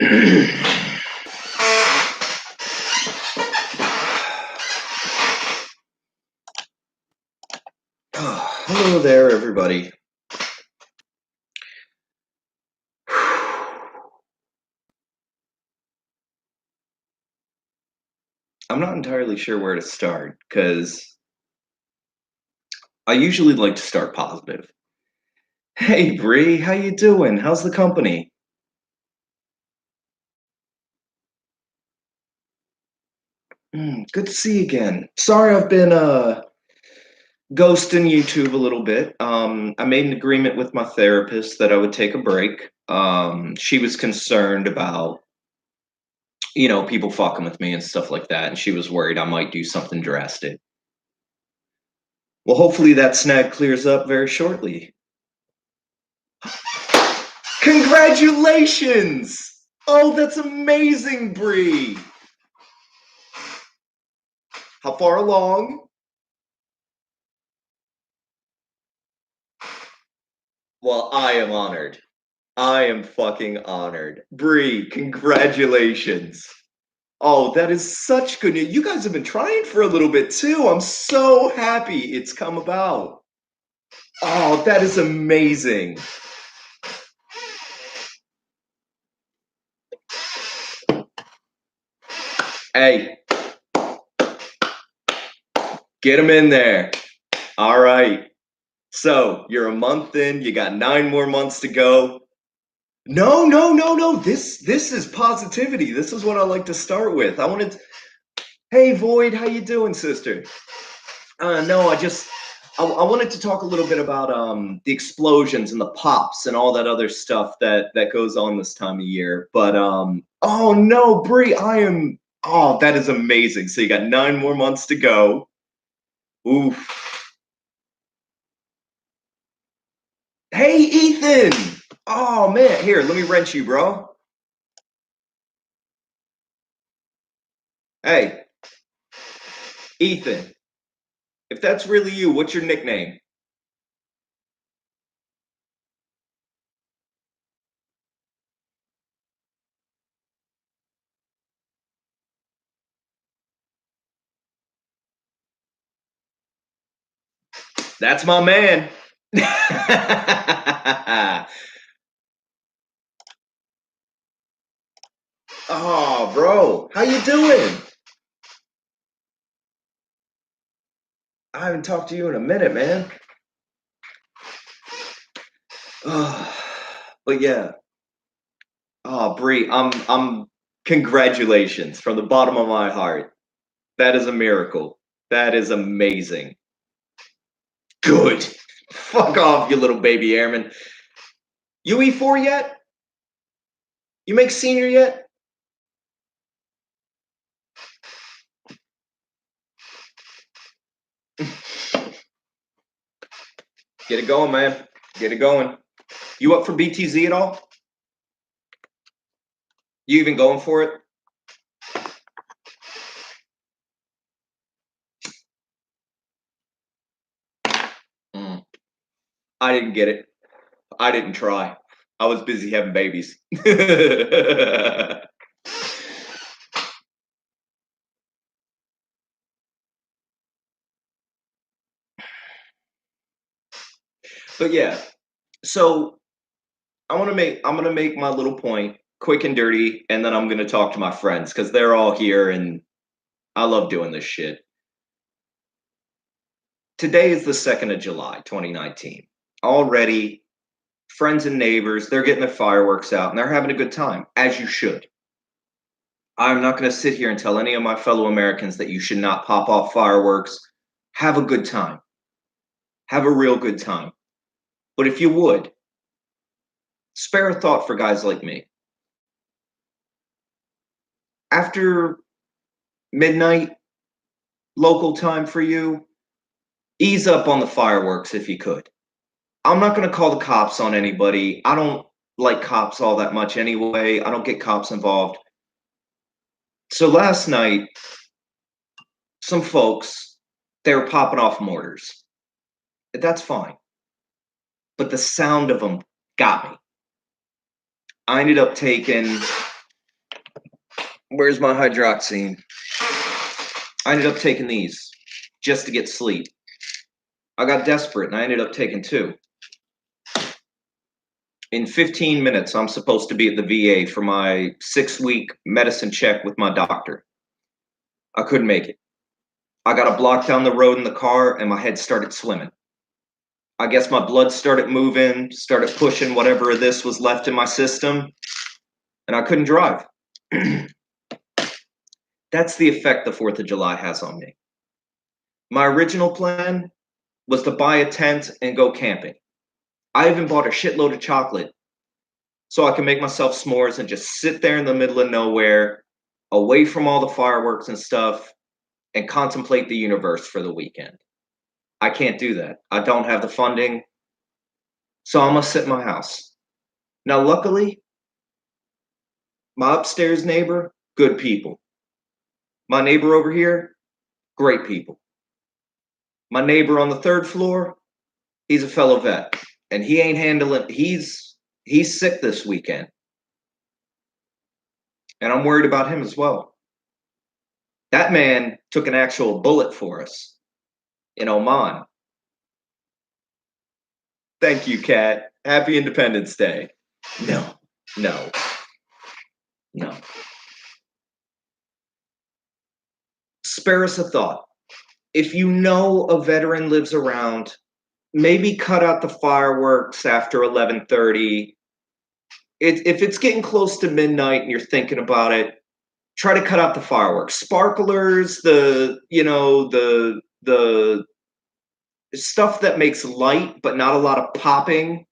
Hello there, everybody. I'm not entirely sure where to start because I usually like to start positive. Hey, Bree, how you doing? How's the company? Good to see you again. Sorry, I've been ghosting YouTube a little bit. I made an agreement with my therapist that I would take a break. She was concerned about people fucking with me and stuff like that, and she was worried I might do something drastic. Well, hopefully that snag clears up very shortly. Congratulations! Oh, that's amazing, Bree. How far along? Well, I am honored. I am fucking honored. Bree, congratulations. Oh, that is such good news. You guys have been trying for a little bit too. I'm so happy it's come about. Oh, that is amazing. Hey, get them in there. All right. So you're a month in, you got 9 more months to go. No, no, no, no. This is positivity. This is what I like to start with. I wanted to, hey Void, how you doing, sister? No, I wanted to talk a little bit about the explosions and the pops and all that other stuff that goes on this time of year. But oh no, Bree, that is amazing. So you got 9 more months to go. Oof. Hey Ethan. Oh man, here, let me wrench you, bro. Hey, Ethan. If that's really you, what's your nickname? That's my man. Oh, bro, how you doing? I haven't talked to you in a minute, man. But yeah. Oh, Bree, I'm congratulations from the bottom of my heart. That is a miracle. That is amazing. Good. Fuck off, you little baby airman. You E4 yet? You make senior yet? Get it going, man. Get it going. You up for BTZ at all? You even going for it? Mm. I didn't get it. I didn't try. I was busy having babies. But yeah, so I'm gonna make my little point quick and dirty, and then I'm gonna talk to my friends because they're all here and I love doing this shit. Today is the 2nd of July, 2019. Already, friends and neighbors, they're getting their fireworks out and they're having a good time, as you should. I'm not gonna sit here and tell any of my fellow Americans that you should not pop off fireworks. Have a good time. Have a real good time. But if you would, spare a thought for guys like me. After midnight, local time for you, ease up on the fireworks if you could. I'm not going to call the cops on anybody. I don't like cops all that much anyway. I don't get cops involved. So last night, some folks, they were popping off mortars. That's fine. But the sound of them got me. I ended up taking Where's my hydroxine? I ended up taking these just to get sleep. I got desperate and I ended up taking 2. In 15 minutes, I'm supposed to be at the VA for my 6-week medicine check with my doctor. I couldn't make it. I got a block down the road in the car and my head started swimming. I guess my blood started moving, started pushing whatever of this was left in my system, and I couldn't drive. That's the effect the 4th of July has on me. My original plan was to buy a tent and go camping. I even bought a shitload of chocolate so I can make myself s'mores and just sit there in the middle of nowhere, away from all the fireworks and stuff, and contemplate the universe for the weekend. I can't do that. I don't have the funding, so I'm gonna sit in my house. Now, luckily, my upstairs neighbor, good people. My neighbor over here, great people. My neighbor on the 3rd floor, he's a fellow vet, and he ain't handling. He's sick this weekend, and I'm worried about him as well. That man took an actual bullet for us in Oman. Thank you, Kat. Happy Independence Day. No, no, no. Spare us a thought. If you know a veteran lives around, maybe cut out the fireworks after 11:30. If it's getting close to midnight and you're thinking about it, try to cut out the fireworks. Sparklers, the stuff that makes light but not a lot of popping,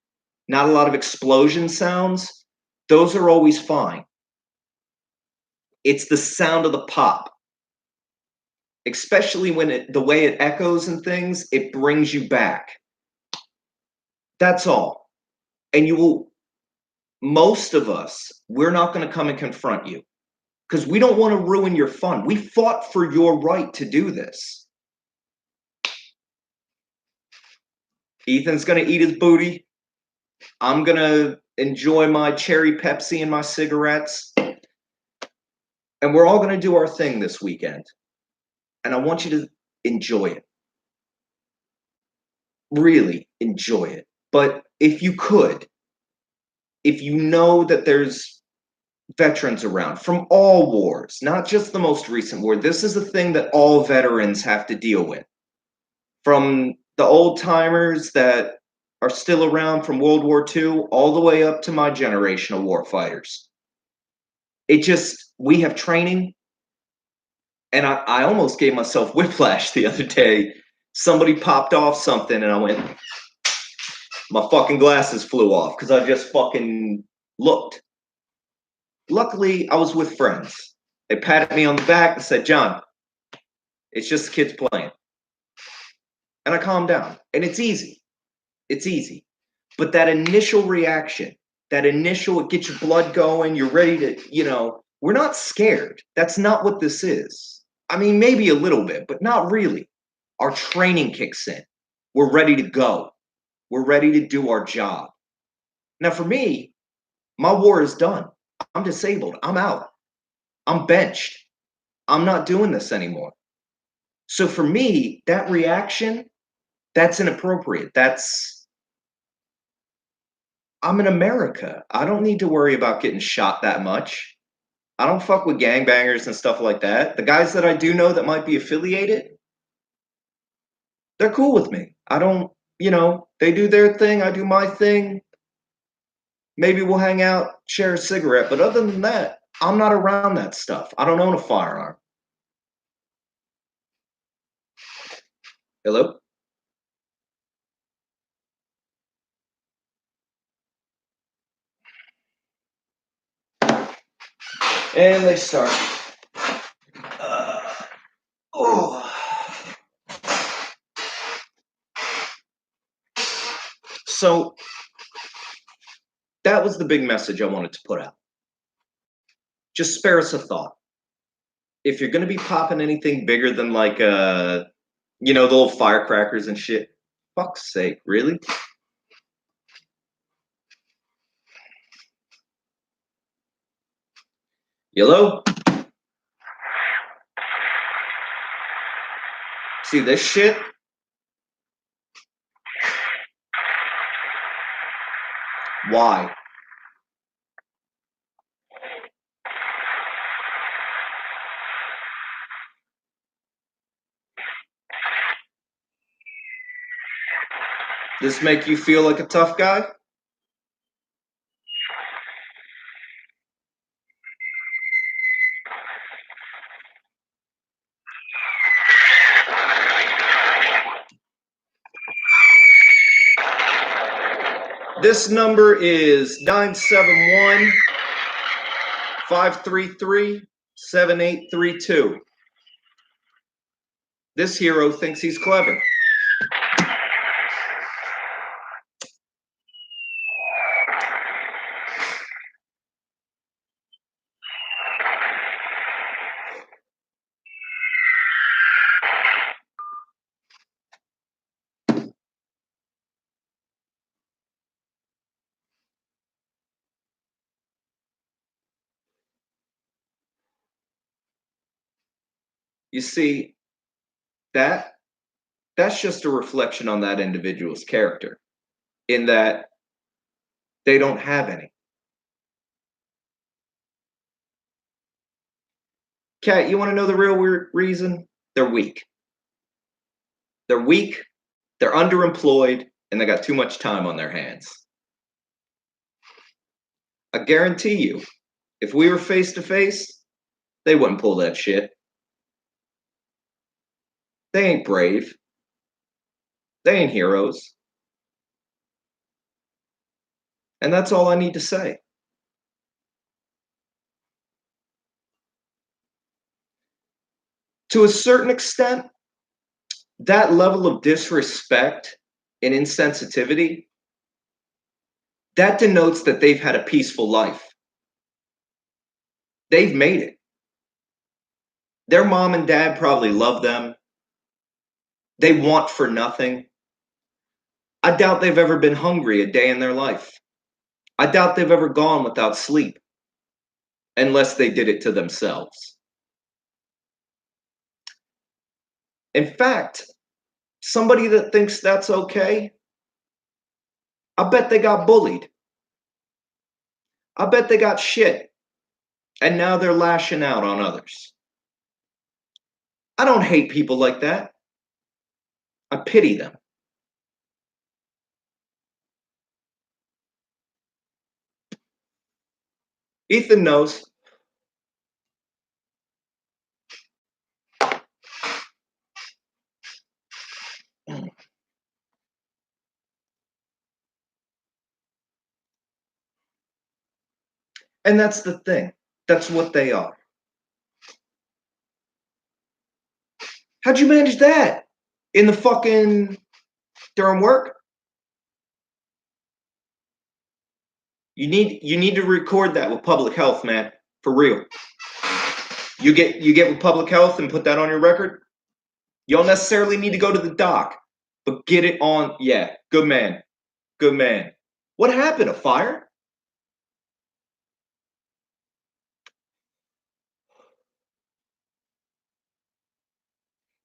not a lot of explosion sounds, those are always fine. It's the sound of the pop, especially when the way it echoes and things, it brings you back. That's all. And most of us, we're not going to come and confront you because we don't want to ruin your fun. We fought for your right to do this. Ethan's going to eat his booty. I'm going to enjoy my cherry Pepsi and my cigarettes. And we're all going to do our thing this weekend. And I want you to enjoy it. Really enjoy it. But if you could, if you know that there's veterans around from all wars, not just the most recent war, this is a thing that all veterans have to deal with. From the old timers that are still around from World War II all the way up to my generation of war fighters. We have training, and I almost gave myself whiplash the other day. Somebody popped off something, and I went, my fucking glasses flew off because I just fucking looked. Luckily, I was with friends. They patted me on the back and said, John, it's just kids playing. And I calmed down. And it's easy. It's easy. But that initial reaction, it gets your blood going, you're ready to, we're not scared. That's not what this is. I mean, maybe a little bit, but not really. Our training kicks in. We're ready to go. We're ready to do our job. Now, for me, my war is done. I'm disabled. I'm out. I'm benched. I'm not doing this anymore. So for me, that reaction, that's inappropriate. I'm in America. I don't need to worry about getting shot that much. I don't fuck with gangbangers and stuff like that. The guys that I do know that might be affiliated, they're cool with me. I don't, they do their thing, I do my thing. Maybe we'll hang out, share a cigarette. But other than that, I'm not around that stuff. I don't own a firearm. Hello? And they start. So that was the big message I wanted to put out. Just spare us a thought. If you're going to be popping anything bigger than the little firecrackers and shit, fuck's sake, really? Hello? See this shit? Why? Does this make you feel like a tough guy? This number is 971 533 7832. This hero thinks he's clever. You see, that's just a reflection on that individual's character, in that they don't have any. Kat, you want to know the real reason? They're weak. They're weak, they're underemployed, and they got too much time on their hands. I guarantee you, if we were face to face, they wouldn't pull that shit. They ain't brave. They ain't heroes. And that's all I need to say. To a certain extent, that level of disrespect and insensitivity, that denotes that they've had a peaceful life. They've made it. Their mom and dad probably love them. They want for nothing. I doubt they've ever been hungry a day in their life. I doubt they've ever gone without sleep, unless they did it to themselves. In fact, somebody that thinks that's okay, I bet they got bullied. I bet they got shit. And now they're lashing out on others. I don't hate people like that. I pity them. Ethan knows. And that's the thing. That's what they are. How'd you manage that? In the fucking during work? You need to record that with public health, man. For real. You get with public health and put that on your record? You don't necessarily need to go to the doc, but get it on. Yeah, good man. Good man. What happened? A fire?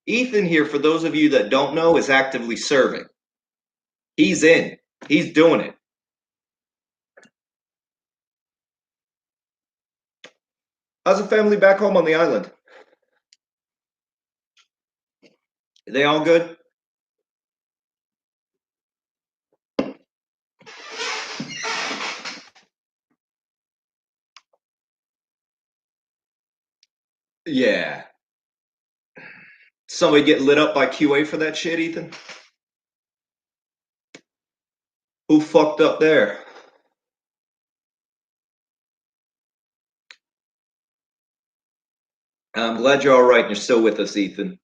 Ethan here, for those of you that don't know, is actively serving. He's in. He's doing it. How's the family back home on the island? Are they all good? Yeah. Somebody get lit up by QA for that shit, Ethan? Who fucked up there? I'm glad you're all right and you're still with us, Ethan.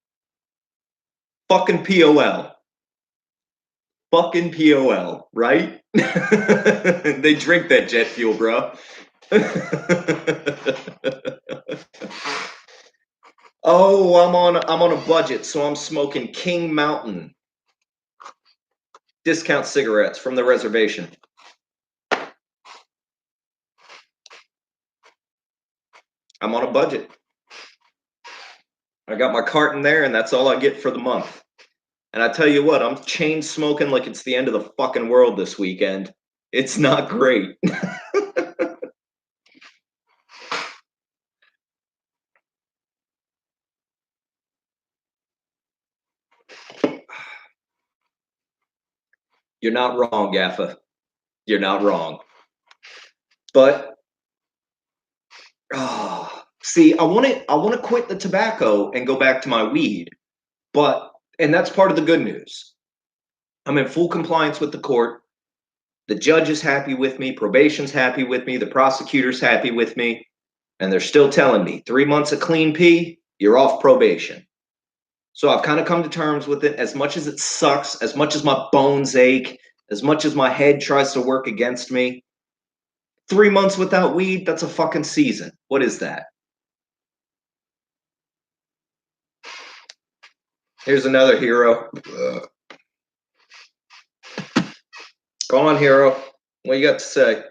Fucking POL. Fucking POL, right? They drink that jet fuel, bro. Oh, I'm on a budget, so I'm smoking King Mountain discount cigarettes from the reservation. I'm on a budget. I got my carton there, and that's all I get for the month. And I tell you what, I'm chain smoking like it's the end of the fucking world this weekend. It's not great. You're not wrong, Gaffa. You're not wrong. But see, I want to quit the tobacco and go back to my weed. And that's part of the good news. I'm in full compliance with the court. The judge is happy with me, probation's happy with me, the prosecutor's happy with me, and they're still telling me 3 months of clean pee, you're off probation. So I've kind of come to terms with it. As much as it sucks, as much as my bones ache, as much as my head tries to work against me, 3 months without weed, that's a fucking season. What is that? Here's another hero. Go on, hero. What you got to say?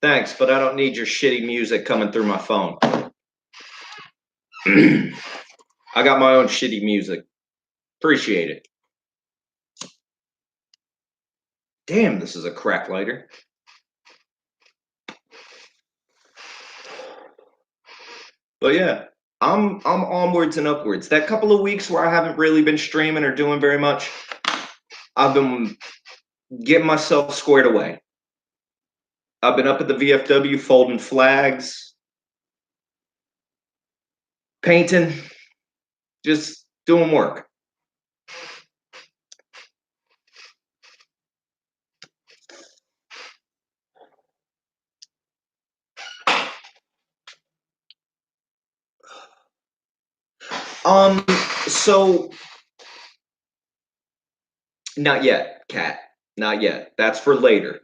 Thanks, but I don't need your shitty music coming through my phone. I got my own shitty music. Appreciate it. Damn, this is a crack lighter. But yeah, I'm onwards and upwards. That couple of weeks where I haven't really been streaming or doing very much, I've been getting myself squared away. I've been up at the VFW folding flags, painting, just doing work. So not yet, Kat. Not yet. That's for later.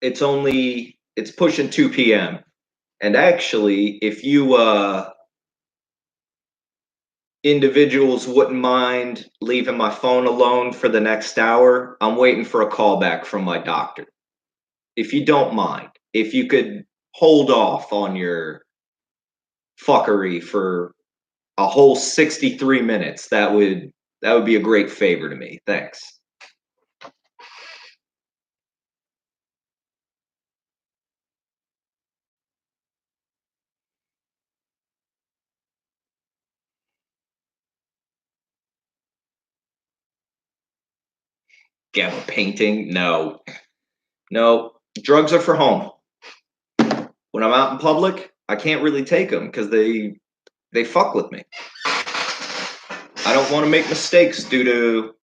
It's pushing 2 p.m. And actually, if you individuals wouldn't mind leaving my phone alone for the next hour, I'm waiting for a call back from my doctor. If you don't mind, if you could hold off on your fuckery for a whole 63 minutes, that would be a great favor to me. Thanks. Gamma painting? No. No. Drugs are for home. When I'm out in public, I can't really take them because they fuck with me. I don't want to make mistakes due to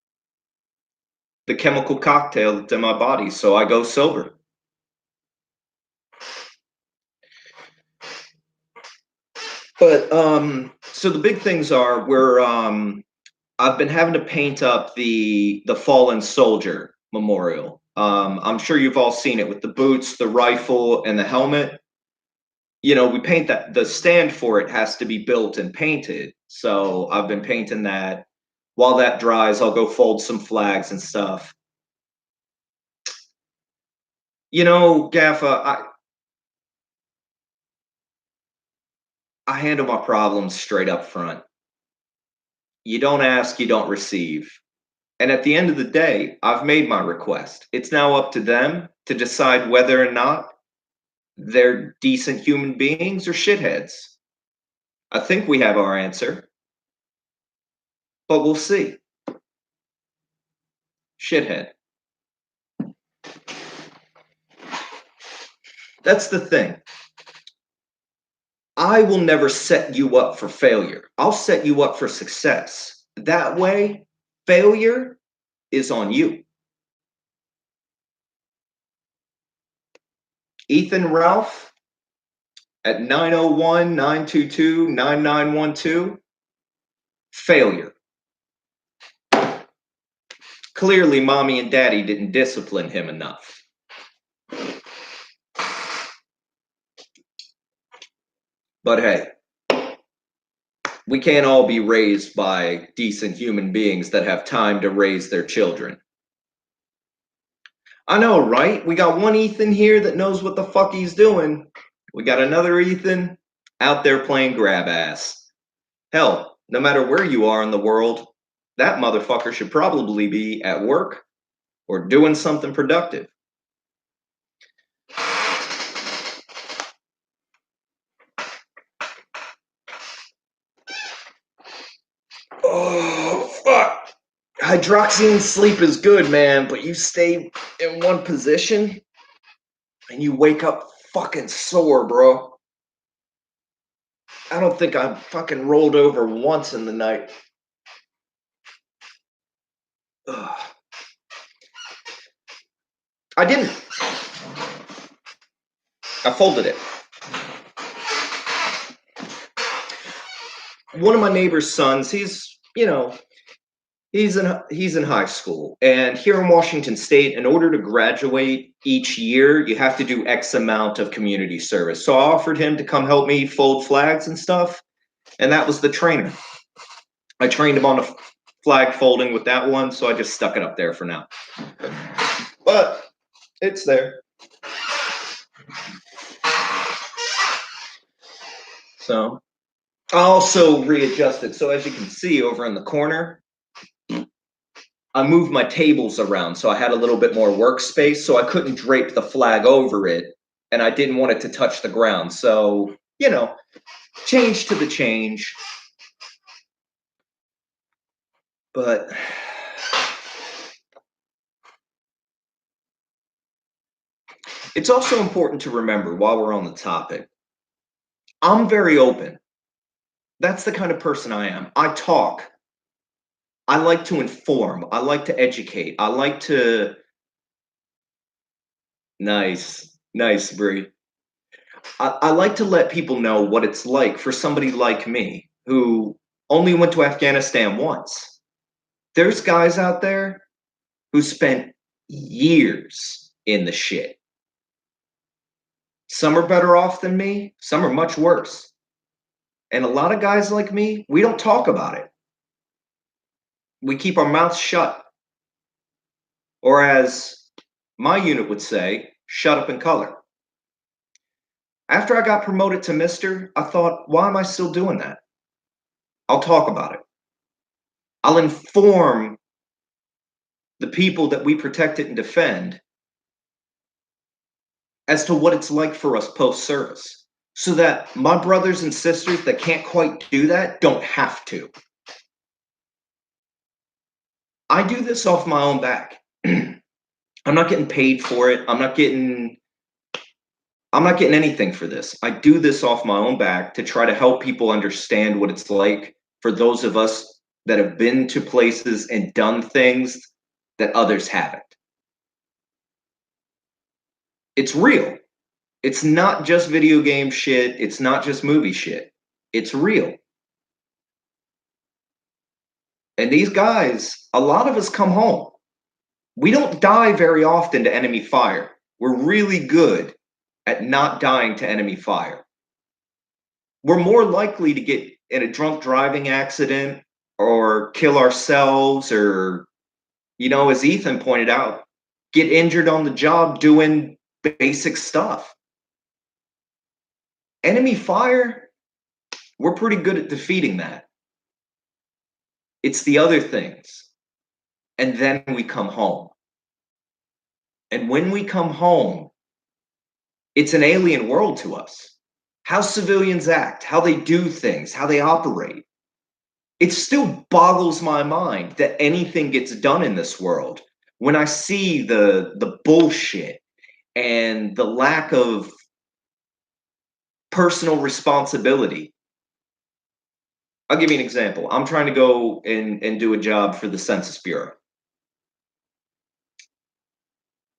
the chemical cocktail that's in my body, so I go sober. But so the big things are I've been having to paint up the fallen soldier memorial. I'm sure you've all seen it with the boots, the rifle, and the helmet. You know, we paint that. The stand for it has to be built and painted. So I've been painting that. While that dries, I'll go fold some flags and stuff. You know, Gaffa, I handle my problems straight up front. You don't ask, you don't receive. And at the end of the day, I've made my request. It's now up to them to decide whether or not they're decent human beings or shitheads. I think we have our answer, but we'll see. Shithead. That's the thing. I will never set you up for failure. I'll set you up for success. That way, failure is on you. Ethan Ralph at 901-922-9912. Failure. Clearly, mommy and daddy didn't discipline him enough. But hey, we can't all be raised by decent human beings that have time to raise their children. I know, right? We got one Ethan here that knows what the fuck he's doing. We got another Ethan out there playing grab ass. Hell, no matter where you are in the world, that motherfucker should probably be at work or doing something productive. Oh, fuck. Hydroxy sleep is good, man, but you stay in one position and you wake up fucking sore, bro. I don't think I fucking rolled over once in the night. Ugh. I didn't. I folded it. One of my neighbor's sons, he's in high school, and here in Washington State, in order to graduate each year, you have to do X amount of community service. So I offered him to come help me fold flags and stuff, and that was the trainer. I trained him on the flag folding with that one, so I just stuck it up there for now. But it's there. So I also readjusted. So as you can see over in the corner, I moved my tables around so I had a little bit more workspace, so I couldn't drape the flag over it, and I didn't want it to touch the ground. So, change to the change. But it's also important to remember while we're on the topic, I'm very open. That's the kind of person I am. I talk. I like to inform. I like to educate. I like to. Nice. Nice, Bree. I like to let people know what it's like for somebody like me who only went to Afghanistan once. There's guys out there who spent years in the shit. Some are better off than me, some are much worse. And a lot of guys like me, we don't talk about it. We keep our mouths shut. Or as my unit would say, shut up and color. After I got promoted to Mister, I thought, why am I still doing that? I'll talk about it. I'll inform the people that we protect and defend as to what it's like for us post service, so that my brothers and sisters that can't quite do that don't have to. I do this off my own back. I'm not getting paid for it. I'm not getting anything for this. I do this off my own back to try to help people understand what it's like for those of us that have been to places and done things that others haven't. It's real. It's not just video game shit. It's not just movie shit. It's real. And these guys, a lot of us come home. We don't die very often to enemy fire. We're really good at not dying to enemy fire. We're more likely to get in a drunk driving accident or kill ourselves or, as Ethan pointed out, get injured on the job doing basic stuff. Enemy fire, we're pretty good at defeating that. It's the other things. And then we come home. And when we come home, it's an alien world to us. How civilians act, how they do things, how they operate. It still boggles my mind that anything gets done in this world. When I see the bullshit and the lack of personal responsibility. I'll give you an example. I'm trying to go and do a job for the Census Bureau.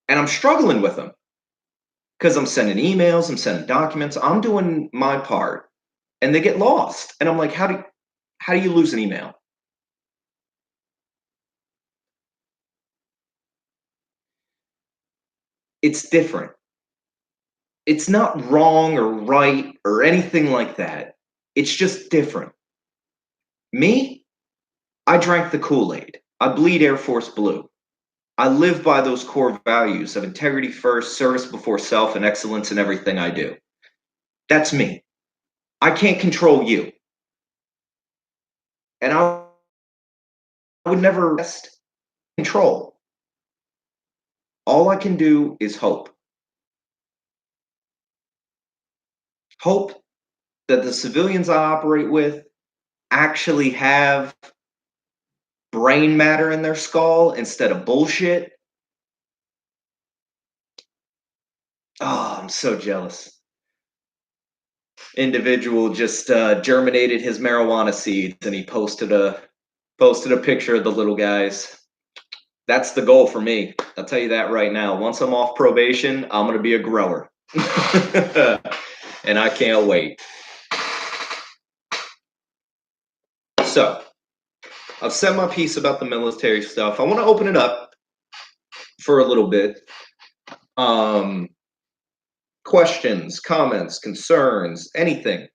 And I'm struggling with them because I'm sending emails, I'm sending documents, I'm doing my part, and they get lost. And I'm like, how do you lose an email? It's different. It's not wrong or right or anything like that. It's just different. Me, I drank the Kool-Aid. I bleed Air Force Blue. I live by those core values of integrity first, service before self, and excellence in everything I do. That's me. I can't control you. And I would never rest control. All I can do is hope. Hope that the civilians I operate with actually have brain matter in their skull instead of bullshit. Oh, I'm so jealous. Individual just germinated his marijuana seeds and he posted a picture of the little guys. That's the goal for me. I'll tell you that right now. Once I'm off probation, I'm going to be a grower. And I can't wait. So, I've said my piece about the military stuff. I want to open it up for a little bit. Questions, comments, concerns, anything.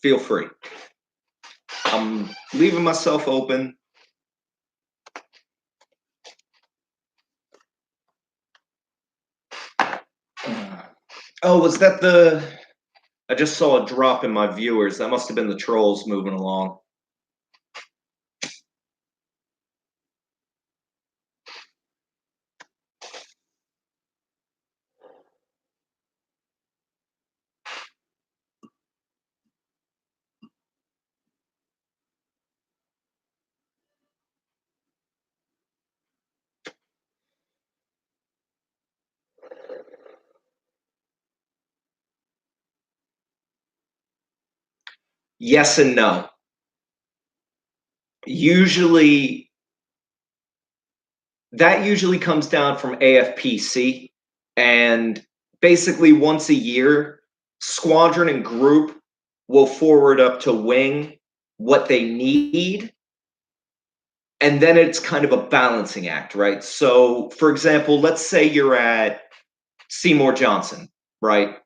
Feel free. I'm leaving myself open. Oh, was that the... I just saw a drop in my viewers. That must have been the trolls moving along. Yes and no. Usually, that usually comes down from AFPC, and basically once a year, squadron and group will forward up to wing what they need, and then it's kind of a balancing act, right? So, for example, let's say you're at Seymour Johnson, right?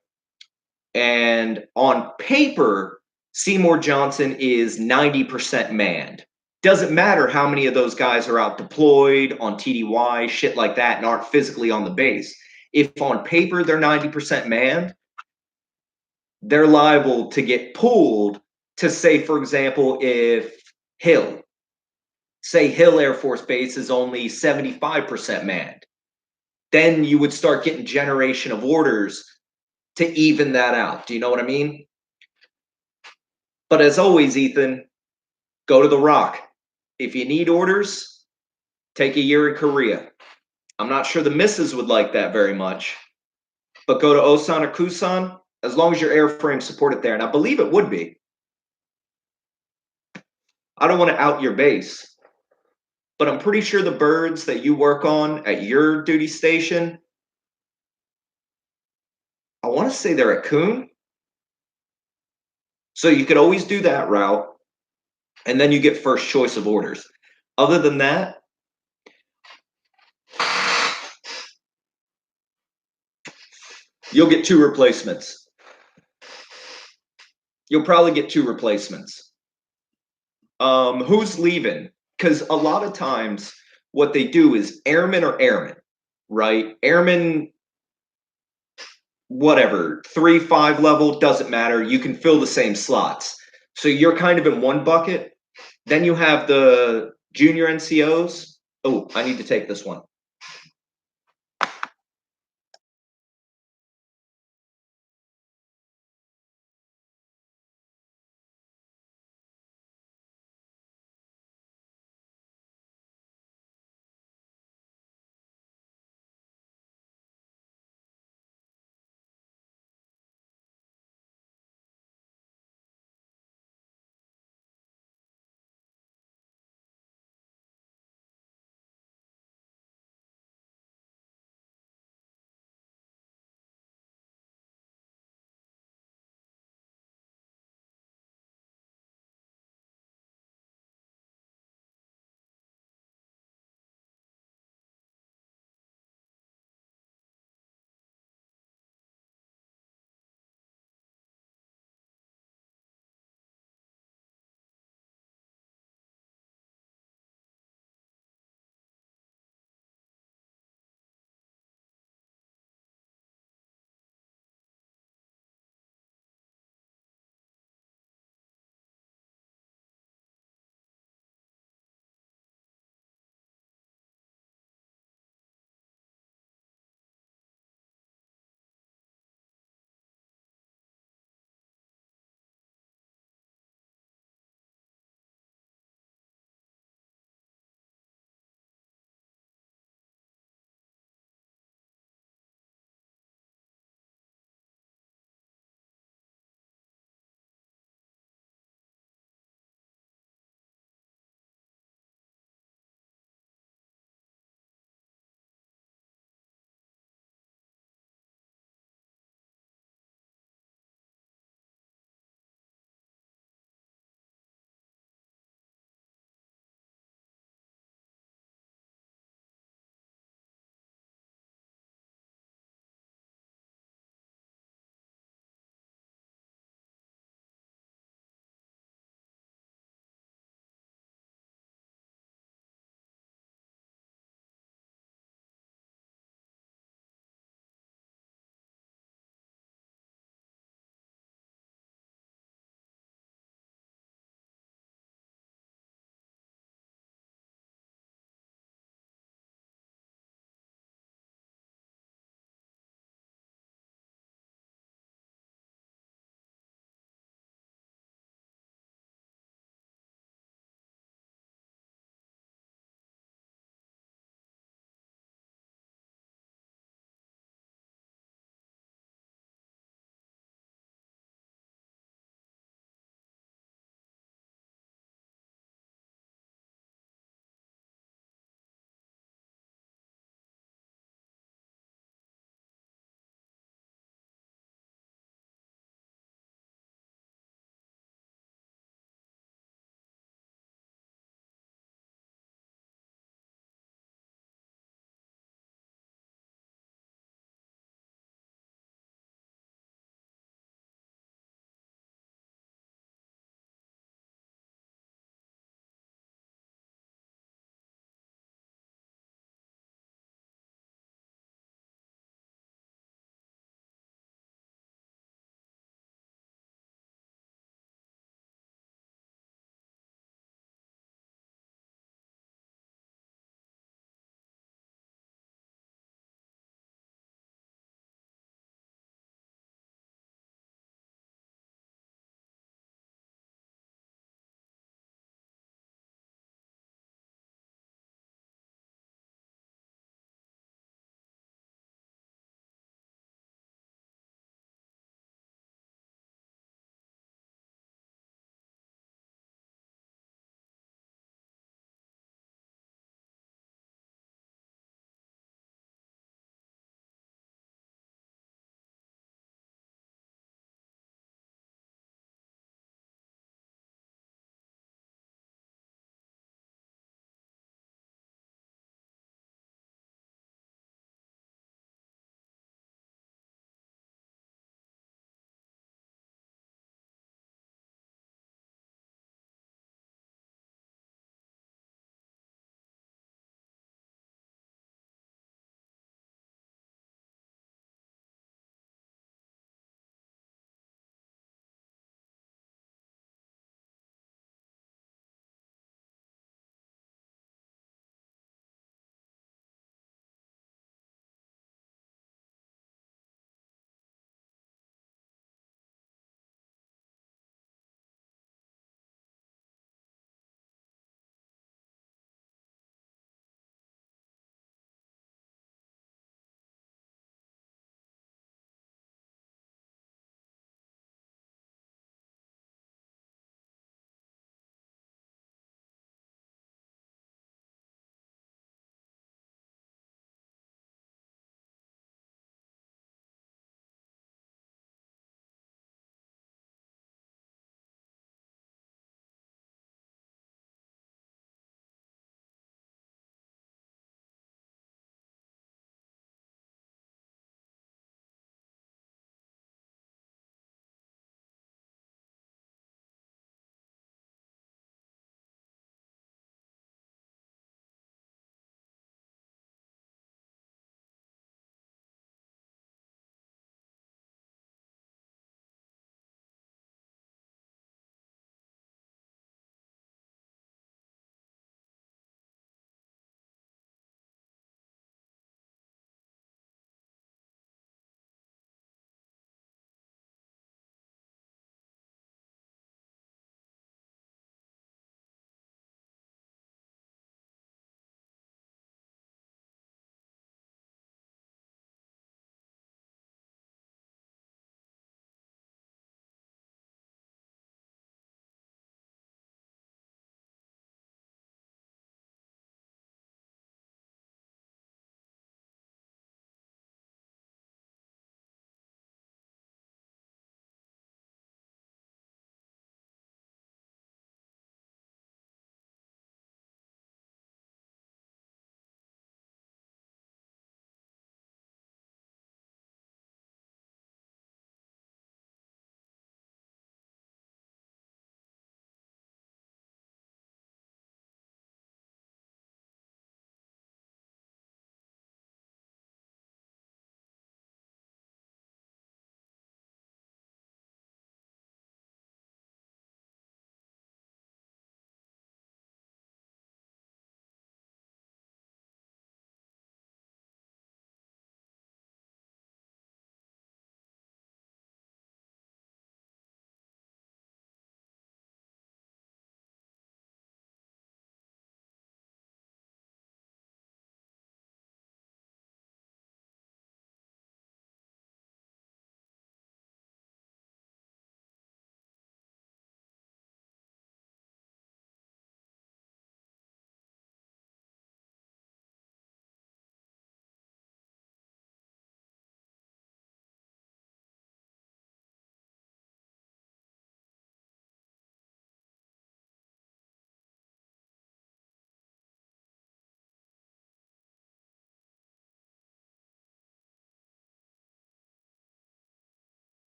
And on paper, Seymour Johnson is 90% manned. Doesn't matter how many of those guys are out deployed on TDY, shit like that, and aren't physically on the base. If on paper they're 90% manned, they're liable to get pulled to, say, for example, if Hill, say Hill Air Force Base is only 75% manned, then you would start getting generation of orders to even that out. Do you know what I mean? But as always, Ethan, go to the Rock. If you need orders, take a year in Korea. I'm not sure the missus would like that very much, but go to Osan or Kusan, as long as your airframe supported there. And I believe it would be. I don't want to out your base, but I'm pretty sure the birds that you work on at your duty station, I want to say they're at Coon. So you could always do that route, and then you get first choice of orders. Other than that, you'll get two replacements. You'll probably get two replacements. Who's leaving? Because a lot of times what they do is airmen are airmen, right? Airmen, whatever, 3, 5 level, doesn't matter. You can fill the same slots. So you're kind of in one bucket. Then you have the junior NCOs. Oh, I need to take this one.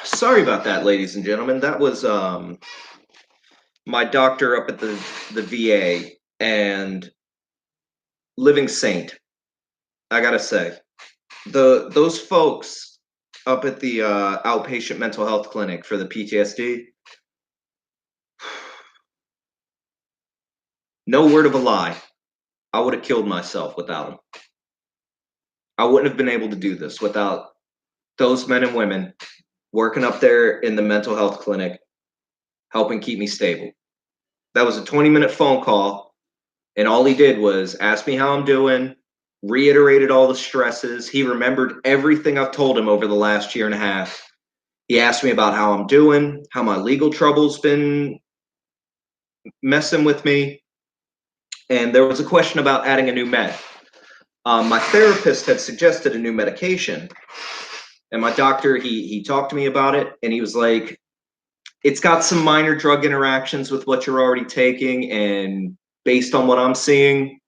Sorry about that, ladies and gentlemen. That was my doctor up at the VA, and living saint. I gotta say, those folks up at the outpatient mental health clinic for the PTSD. No word of a lie. I would have killed myself without them. I wouldn't have been able to do this without those men and women working up there in the mental health clinic, helping keep me stable. That was a 20-minute phone call, and all he did was ask me how I'm doing, reiterated all the stresses. He remembered everything I've told him over the last year and a half. He asked me about how I'm doing, how my legal trouble's been messing with me, and there was a question about adding a new med. My therapist had suggested a new medication, and my doctor he talked to me about it, and he was like, "It's got some minor drug interactions with what you're already taking, and based on what I'm seeing,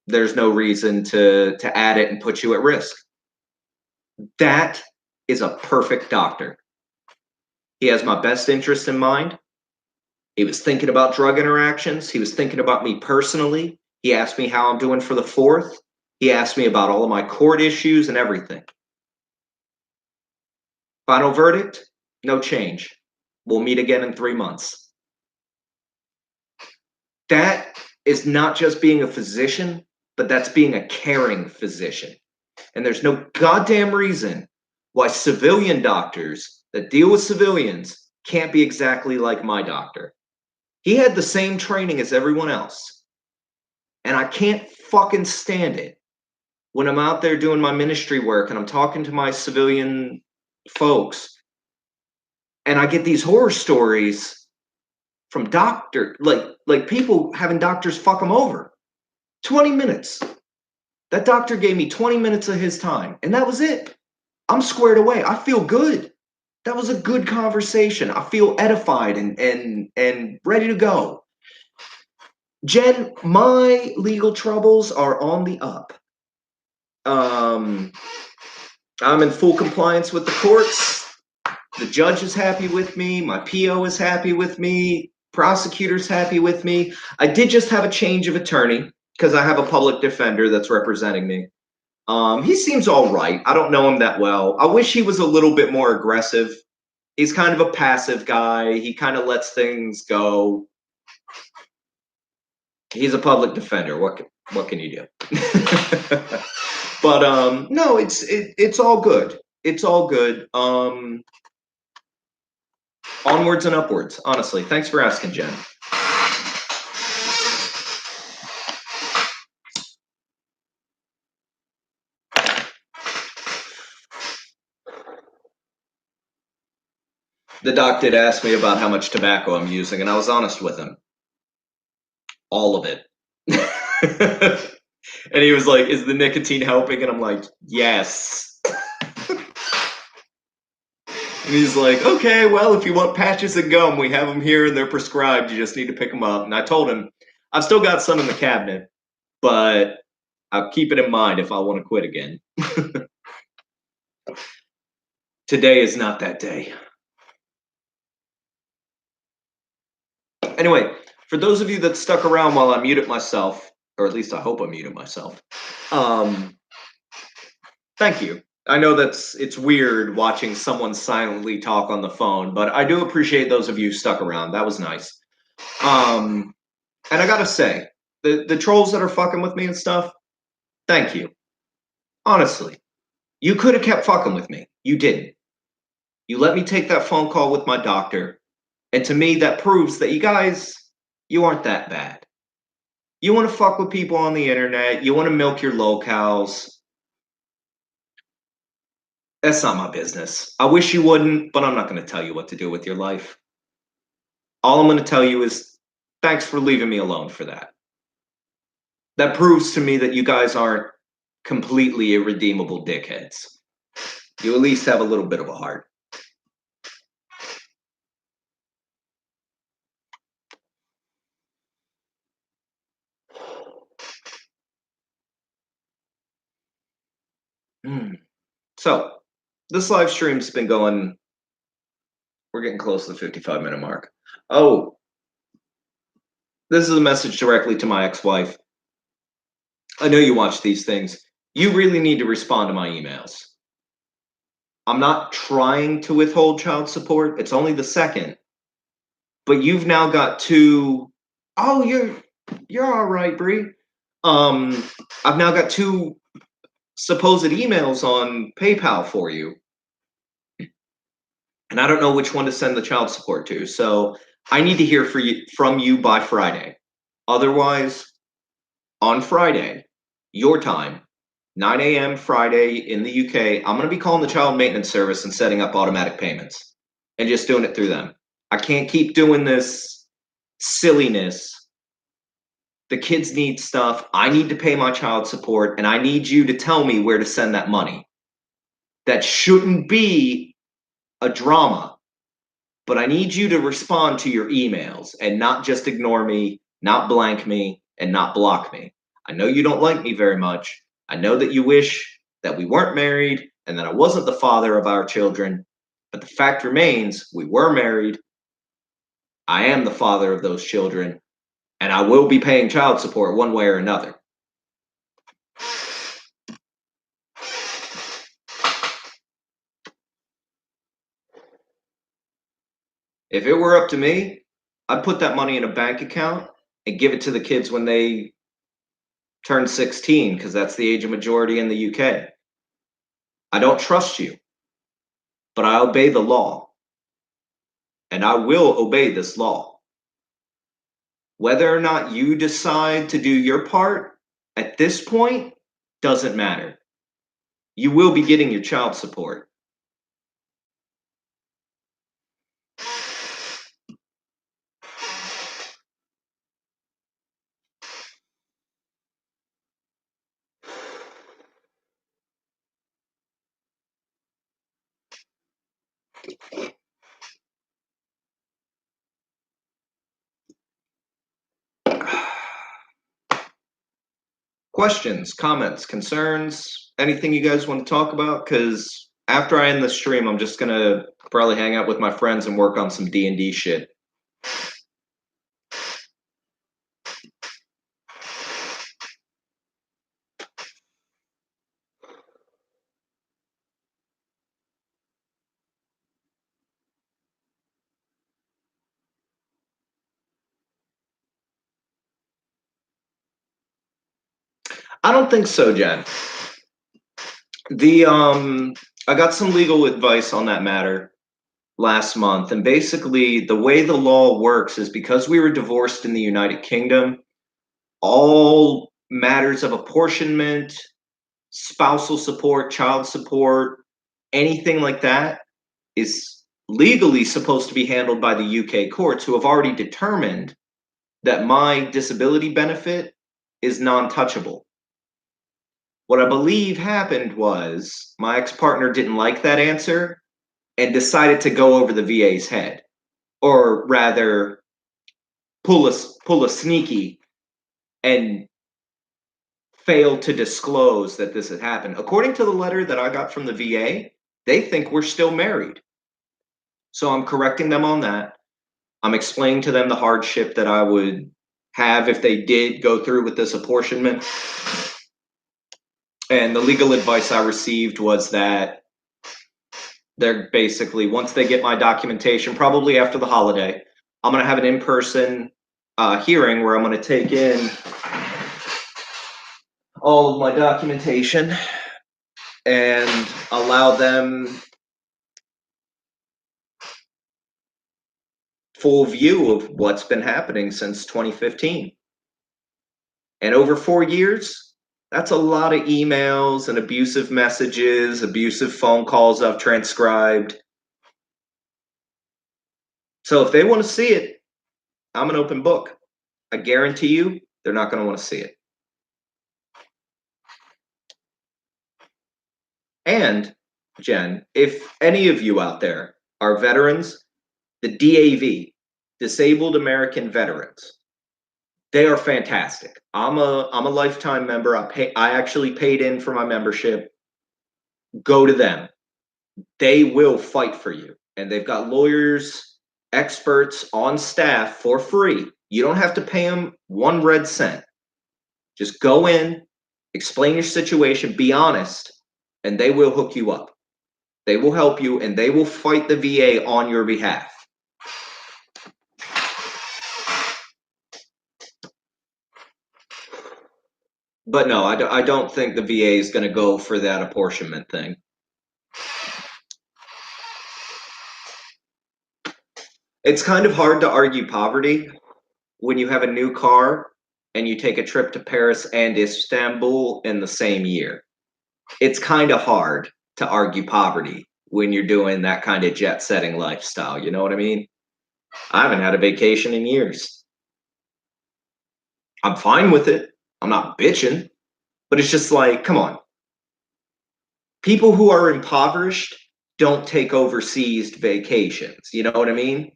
there's no reason to add it and put you at risk." That is a perfect doctor. He has my best interest in mind. He was thinking about drug interactions. He was thinking about me personally. He asked me how I'm doing for the fourth. He asked me about all of my court issues and everything. Final verdict, no change. We'll meet again in 3 months. That is not just being a physician, but that's being a caring physician. And there's no goddamn reason why civilian doctors that deal with civilians can't be exactly like my doctor. He had the same training as everyone else. And I can't fucking stand it when I'm out there doing my ministry work and I'm talking to my civilian folks and I get these horror stories from like people having doctors fuck them over. 20 minutes. That doctor gave me 20 minutes of his time, and that was it. I'm squared away. I feel good. That was a good conversation. I feel edified and ready to go. Jen, my legal troubles are on the up. Um, I'm in full compliance with the courts. The judge is happy with me. My PO is happy with me. Prosecutor's happy with me. I did just have a change of attorney because I have a public defender that's representing me. He seems all right. I don't know him that well. I wish he was a little bit more aggressive. He's kind of a passive guy. He kind of lets things go. He's a public defender. What can you do? But no, it's all good. It's all good. Onwards and upwards. Honestly, thanks for asking, Jen. The doc did ask me about how much tobacco I'm using, and I was honest with him. All of it. And he was like, "Is the nicotine helping?" And I'm like, "Yes." And he's like, "Okay, well, if you want patches of gum, we have them here and they're prescribed. You just need to pick them up." And I told him, "I've still got some in the cabinet, but I'll keep it in mind if I want to quit again." Today is not that day. Anyway, for those of you that stuck around while I muted myself, or at least I hope I muted myself, thank you. I know it's weird watching someone silently talk on the phone, but I do appreciate those of you who stuck around. That was nice. And I gotta say, the trolls that are fucking with me and stuff, thank you. Honestly, you could have kept fucking with me. You didn't. You let me take that phone call with my doctor, and to me, that proves that you aren't that bad. You want to fuck with people on the internet. You want to milk your locals. That's not my business. I wish you wouldn't, but I'm not going to tell you what to do with your life. All I'm going to tell you is thanks for leaving me alone for that. That proves to me that you guys aren't completely irredeemable dickheads. You at least have a little bit of a heart. So, this live stream's been going We're getting close to the 55-minute mark. Oh, this is a message directly to my ex-wife. I know you watch these things. You really need to respond to my emails. I'm not trying to withhold child support. It's only the second. But you've now got two. Oh, you're all right, Bree. I've now got two supposed emails on PayPal for you, and I don't know which one to send the child support to. So I need to hear from you by Friday. Otherwise, on Friday, your time, 9 a.m. Friday in the UK, I'm going to be calling the child maintenance service and setting up automatic payments and just doing it through them. I can't keep doing this silliness. The kids need stuff. I need to pay my child support, and I need you to tell me where to send that money. That shouldn't be a drama, but I need you to respond to your emails and not just ignore me, not blank me, and not block me. I know you don't like me very much. I know that you wish that we weren't married and that I wasn't the father of our children, but the fact remains we were married. I am the father of those children, and I will be paying child support one way or another. If it were up to me, I'd put that money in a bank account and give it to the kids when they turn 16, because that's the age of majority in the UK. I don't trust you, but I obey the law, and I will obey this law. Whether or not you decide to do your part at this point doesn't matter. You will be getting your child support. Questions, comments, concerns, anything you guys want to talk about? Because after I end the stream, I'm just gonna probably hang out with my friends and work on some D&D shit. I don't think so, Jen. I got some legal advice on that matter last month, and basically the way the law works is because we were divorced in the United Kingdom, all matters of apportionment, spousal support, child support, anything like that is legally supposed to be handled by the UK courts, who have already determined that my disability benefit is non-touchable. What I believe happened was my ex-partner didn't like that answer and decided to go over the VA's head, or rather pull a sneaky and fail to disclose that this had happened. According to the letter that I got from the VA, they think we're still married. So I'm correcting them on that. I'm explaining to them the hardship that I would have if they did go through with this apportionment. And the legal advice I received was that they're basically, once they get my documentation, probably after the holiday, I'm going to have an in-person hearing where I'm going to take in all of my documentation and allow them full view of what's been happening since 2015. And over 4 years, that's a lot of emails and abusive messages, abusive phone calls I've transcribed. So if they want to see it, I'm an open book. I guarantee you, they're not going to want to see it. And, Jen, if any of you out there are veterans, the DAV, Disabled American Veterans, they are fantastic. I'm a lifetime member. I actually paid in for my membership. Go to them. They will fight for you. and they've got lawyers, experts on staff for free. You don't have to pay them 1 red cent. Just go in, explain your situation, be honest, and they will hook you up. They will help you, and they will fight the VA on your behalf. But no, I don't think the VA is going to go for that apportionment thing. It's kind of hard to argue poverty when you have a new car and you take a trip to Paris and Istanbul in the same year. It's kind of hard to argue poverty when you're doing that kind of jet-setting lifestyle. You know what I mean? I haven't had a vacation in years. I'm fine with it. I'm not bitching, but it's just like, come on. People who are impoverished don't take overseas vacations. You know what I mean?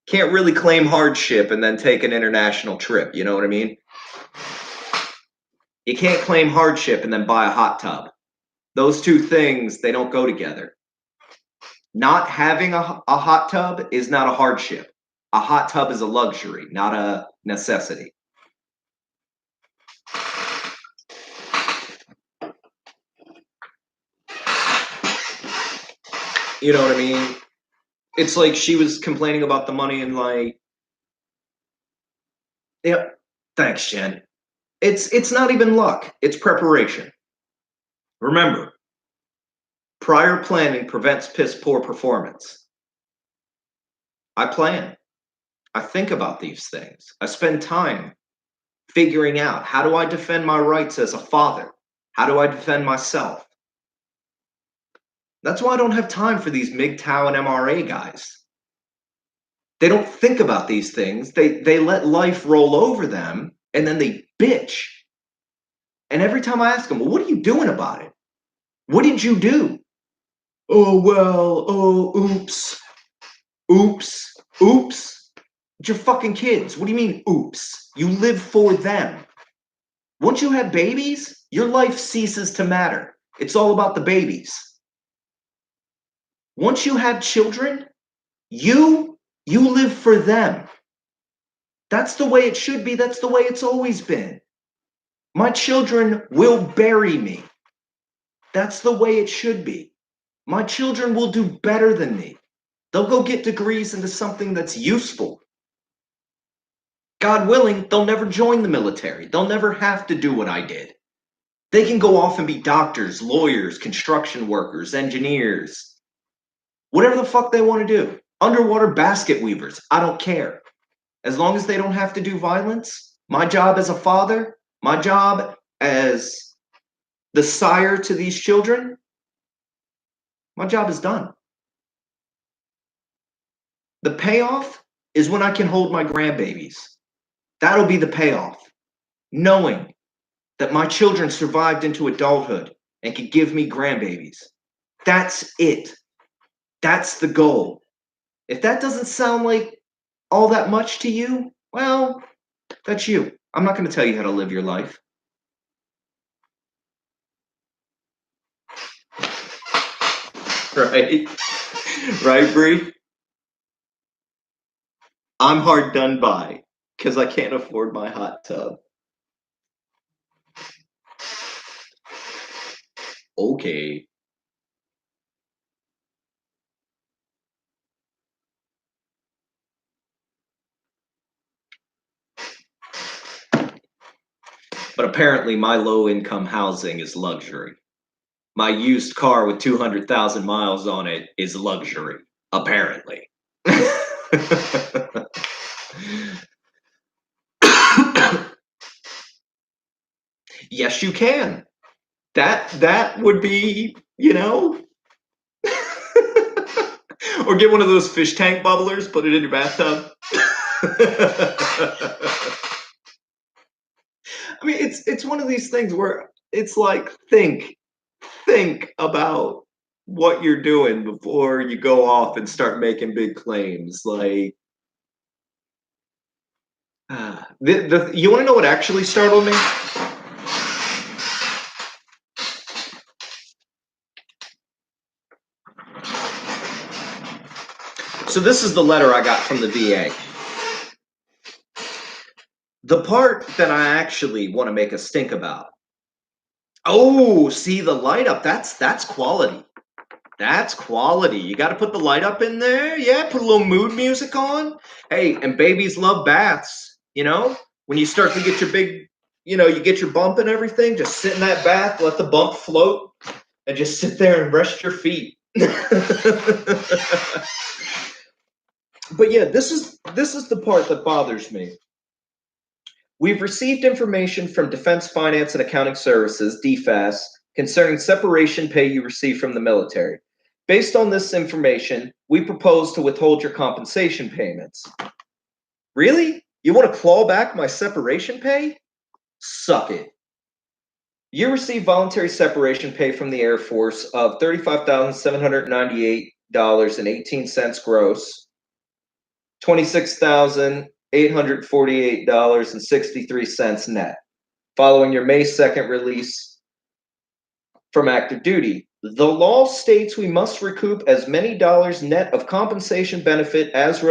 Can't really claim hardship and then take an international trip. You know what I mean? You can't claim hardship and then buy a hot tub. Those two things, they don't go together. Not having a hot tub is not a hardship. A hot tub is a luxury, not a necessity. You know what I mean? It's like she was complaining about the money and like, yeah, thanks, Jen. It's not even luck, it's preparation. Remember, prior planning prevents piss poor performance. I plan. I think about these things. I spend time figuring out, how do I defend my rights as a father? How do I defend myself? That's why I don't have time for these MGTOW and MRA guys. They don't think about these things. They let life roll over them, and then they bitch. And every time I ask them, well, what are you doing about it? What did you do? Oh, well, oh, oops. Oops. Oops. It's your fucking kids. What do you mean, oops? You live for them. Once you have babies, your life ceases to matter. It's all about the babies. Once you have children, you live for them. That's the way it should be. That's the way it's always been. My children will bury me. That's the way it should be. My children will do better than me. They'll go get degrees into something that's useful. God willing, they'll never join the military. They'll never have to do what I did. They can go off and be doctors, lawyers, construction workers, engineers, whatever the fuck they want to do. Underwater basket weavers, I don't care. As long as they don't have to do violence, my job as a father, my job as the sire to these children, my job is done. The payoff is when I can hold my grandbabies. That'll be the payoff. Knowing that my children survived into adulthood and could give me grandbabies. That's it. That's the goal. If that doesn't sound like all that much to you, well, that's you. I'm not going to tell you how to live your life. Right? Right, Bree? I'm hard done by because I can't afford my hot tub. Okay. But apparently my low-income housing is luxury. My used car with 200,000 miles on it is luxury, apparently. Yes, you can. That would be, you know, or get one of those fish tank bubblers, put it in your bathtub. I mean, it's one of these things where it's like, think about what you're doing before you go off and start making big claims. Like, you want to know what actually startled me? So this is the letter I got from the VA. The part that I actually want to make a stink about. Oh, see the light up. That's quality. That's quality. You got to put the light up in there. Yeah, put a little mood music on. Hey, and babies love baths. You know, when you start to get your big, you get your bump and everything, just sit in that bath, let the bump float, and just sit there and rest your feet. But yeah, this is the part that bothers me. We've received information from Defense Finance and Accounting Services, DFAS, concerning separation pay you receive from the military. Based on this information, we propose to withhold your compensation payments. Really? You want to claw back my separation pay? Suck it. You receive voluntary separation pay from the Air Force of $35,798.18 gross, $26,848.63 net, following your May 2nd release from active duty. The law states we must recoup as many dollars net of compensation benefit as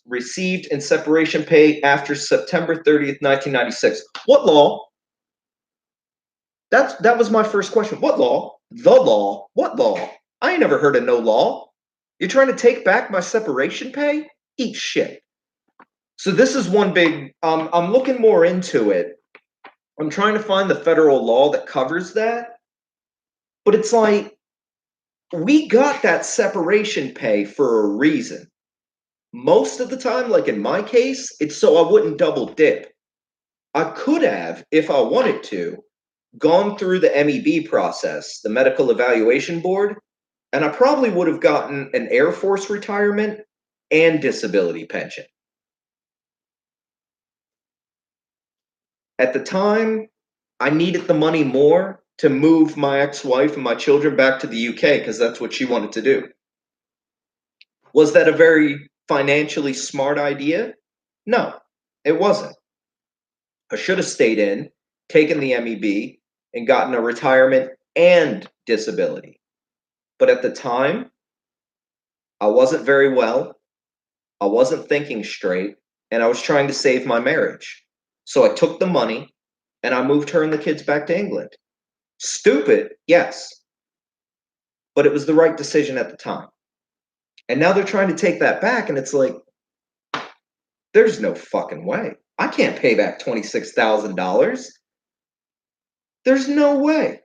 received in separation pay after September 30th, 1996. What law? That was my first question. What law? The law? What law? I ain't never heard of no law. You're trying to take back my separation pay? Eat shit. So this is one big, I'm looking more into it. I'm trying to find the federal law that covers that. But it's like, we got that separation pay for a reason. Most of the time, like in my case, it's so I wouldn't double dip. I could have, if I wanted to, gone through the MEB process, the Medical Evaluation Board, and I probably would have gotten an Air Force retirement and disability pension. At the time, I needed the money more to move my ex-wife and my children back to the UK because that's what she wanted to do. Was that a very financially smart idea? No, it wasn't. I should have stayed in, taken the MEB, and gotten a retirement and disability. But at the time, I wasn't very well, I wasn't thinking straight, and I was trying to save my marriage. So I took the money and I moved her and the kids back to England. Stupid, yes, but it was the right decision at the time. And now they're trying to take that back, and it's like, there's no fucking way. I can't pay back $26,000. There's no way.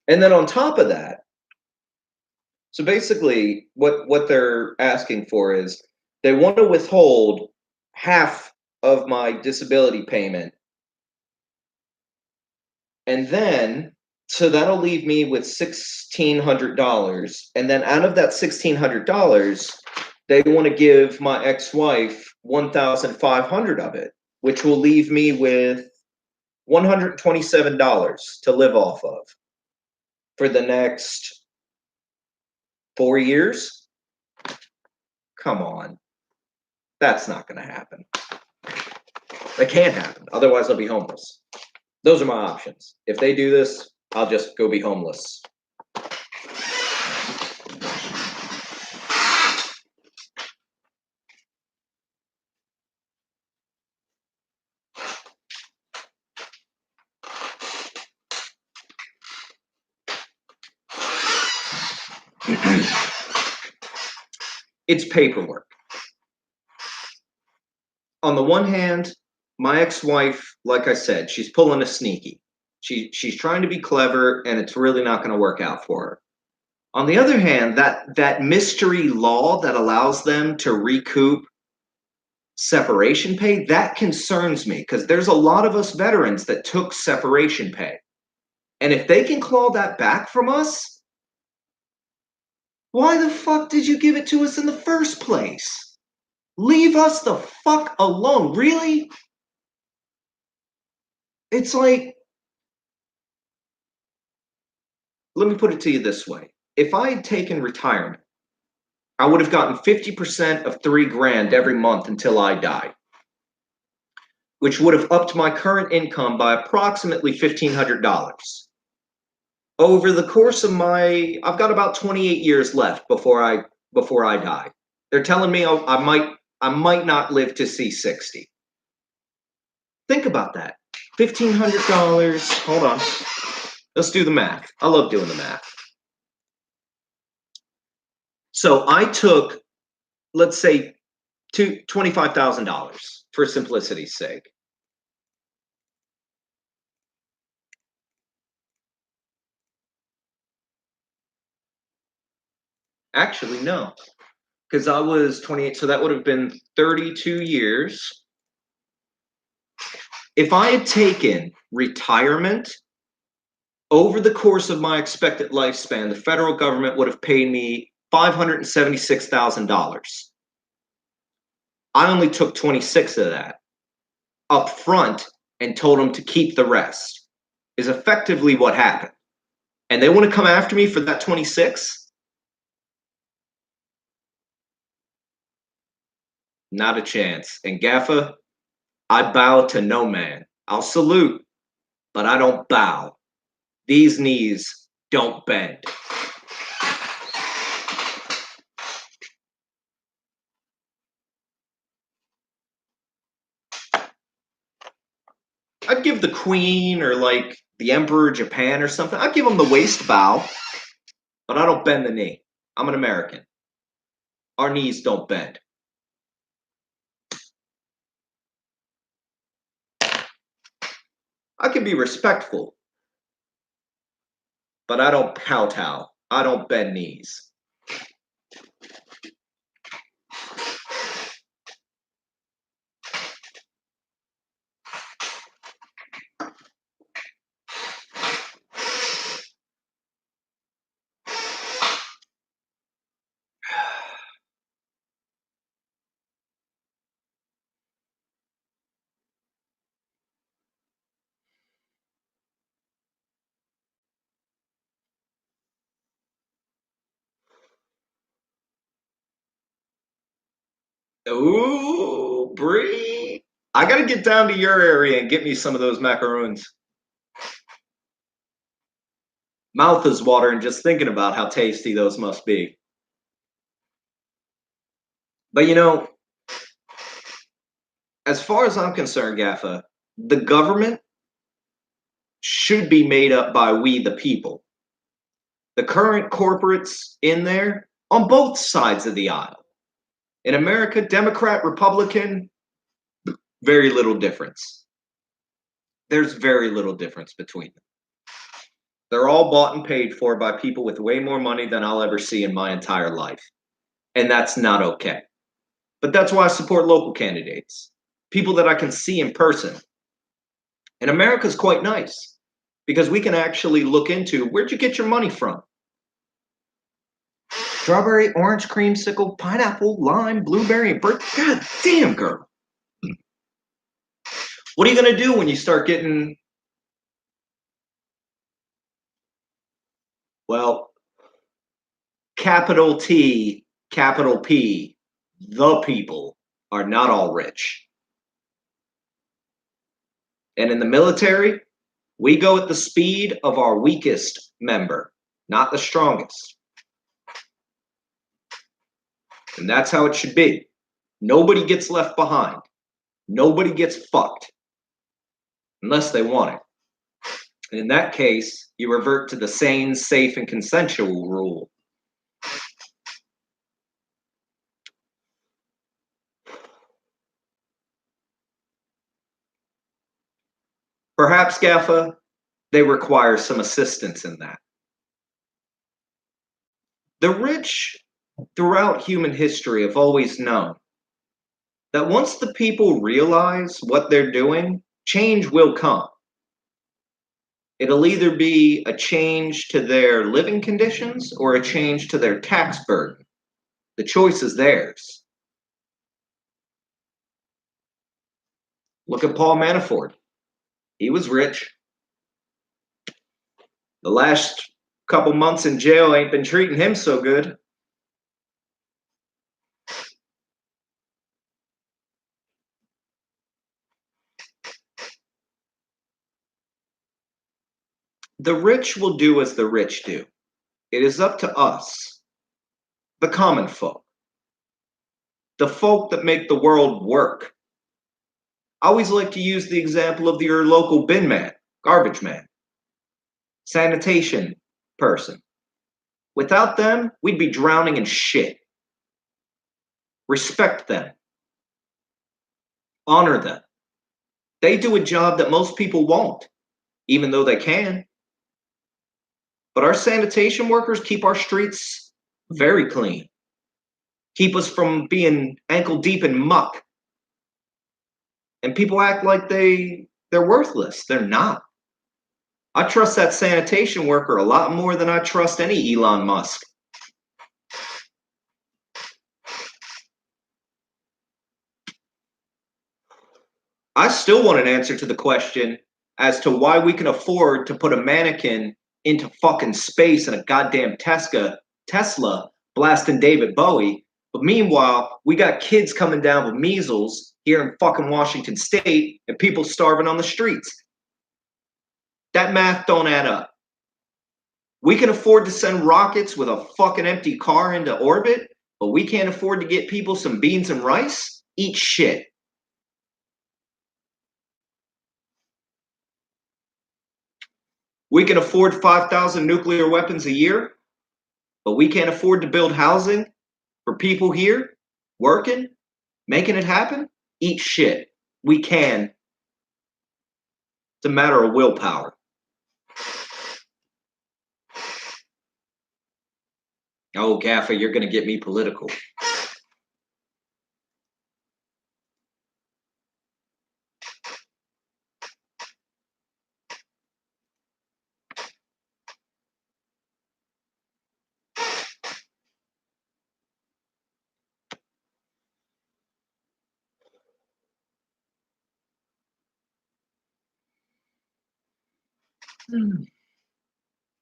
And then on top of that, so basically what they're asking for is they want to withhold half of my disability payment. And then, so that'll leave me with $1,600. And then out of that $1,600, they want to give my ex-wife $1,500 of it, which will leave me with $127 to live off of for the next 4 years. Come on. That's not going to happen. That can't happen. Otherwise, I'll be homeless. Those are my options. If they do this, I'll just go be homeless. It's paperwork. On the one hand, my ex-wife, like I said, she's pulling a sneaky. She's trying to be clever, and it's really not going to work out for her. On the other hand, that mystery law that allows them to recoup separation pay, that concerns me because there's a lot of us veterans that took separation pay. And if they can claw that back from us, why the fuck did you give it to us in the first place? Leave us the fuck alone. Really? It's like, let me put it to you this way. If I had taken retirement, I would have gotten 50% of $3,000 every month until I died, which would have upped my current income by approximately $1,500. Over the course of I've got about 28 years left before I before I die. They're telling me I might not live to see 60. Think about that. $1,500. Hold on. Let's do the math. I love doing the math. So I took, let's say, $25,000 for simplicity's sake. Actually, no, because I was 28, so that would have been 32 years. If I had taken retirement over the course of my expected lifespan, the federal government would have paid me $576,000. I only took 26 of that up front and told them to keep the rest, is effectively what happened. And they want to come after me for that 26? Not a chance. And Gaffa, I bow to no man. I'll salute, but I don't bow. These knees don't bend. I'd give the queen or like the emperor of Japan or something, I'd give them the waist bow, but I don't bend the knee. I'm an American. Our knees don't bend. I can be respectful, but I don't kowtow. I don't bend knees. Ooh, Bree. I gotta get down to your area and get me some of those macaroons. Mouth is watering just thinking about how tasty those must be. But as far as I'm concerned, Gaffa, the government should be made up by we the people. The current corporates in there on both sides of the aisle. In America, Democrat, Republican, very little difference. There's very little difference between them. They're all bought and paid for by people with way more money than I'll ever see in my entire life. And that's not okay. But that's why I support local candidates, people that I can see in person. And America's quite nice because we can actually look into where'd you get your money from? Strawberry, orange, creamsicle, pineapple, lime, blueberry, and bird. God damn, girl. What are you going to do when you start getting, well, capital T, capital P, the people are not all rich. And in the military, we go at the speed of our weakest member, not the strongest. And that's how it should be. Nobody gets left behind. Nobody gets fucked unless they want it. And in that case, you revert to the sane, safe, and consensual rule. Perhaps, Gaffa, they require some assistance in that. The rich throughout human history have always known that once the people realize what they're doing, change will come. It'll either be a change to their living conditions or a change to their tax burden. The choice is theirs. Look at Paul Manafort. He was rich. The last couple months in jail ain't been treating him so good. The rich will do as the rich do. It is up to us, the common folk, the folk that make the world work. I always like to use the example of your local bin man, garbage man, sanitation person. Without them, we'd be drowning in shit. Respect them. Honor them. They do a job that most people won't, even though they can. But our sanitation workers keep our streets very clean, keep us from being ankle deep in muck. And people act like they're worthless. They're not. I trust that sanitation worker a lot more than I trust any Elon Musk. I still want an answer to the question as to why we can afford to put a mannequin into fucking space in a goddamn Tesla blasting David Bowie. But meanwhile, we got kids coming down with measles here in fucking Washington State and people starving on the streets. That math don't add up. We can afford to send rockets with a fucking empty car into orbit, but we can't afford to get people some beans and rice? Eat shit. We can afford 5,000 nuclear weapons a year, but we can't afford to build housing for people here, working, making it happen? Eat shit. We can. It's a matter of willpower. Oh, Gaffer, you're going to get me political.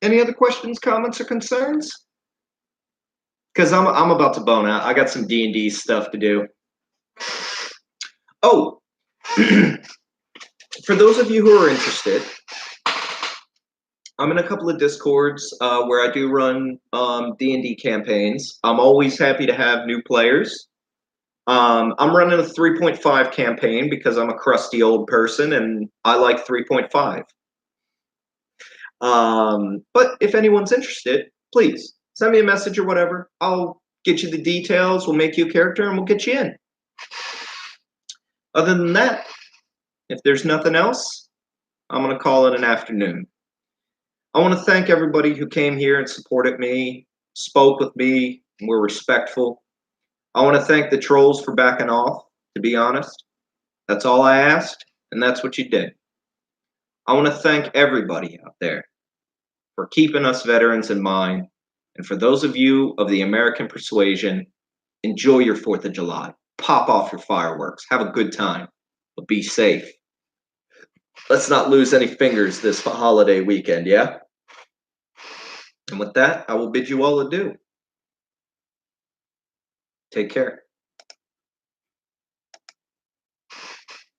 Any other questions, comments, or concerns? Because I'm about to bone out. I got some D&D stuff to do. Oh, for those of you who are interested, I'm in a couple of Discords where I do run D&D campaigns. I'm always happy to have new players. I'm running a 3.5 campaign because I'm a crusty old person and I like 3.5. But if anyone's interested, please send me a message or whatever. I'll get you the details. We'll make you a character and we'll get you in. Other than that, if there's nothing else, I'm going to call it an afternoon. I want to thank everybody who came here and supported me, spoke with me, and were respectful. I want to thank the trolls for backing off, to be honest. That's all I asked, and that's what you did. I want to thank everybody out there for keeping us veterans in mind. And for those of you of the American persuasion, enjoy your 4th of July. Pop off your fireworks. Have a good time, but be safe. Let's not lose any fingers this holiday weekend, yeah? And with that, I will bid you all adieu. Take care.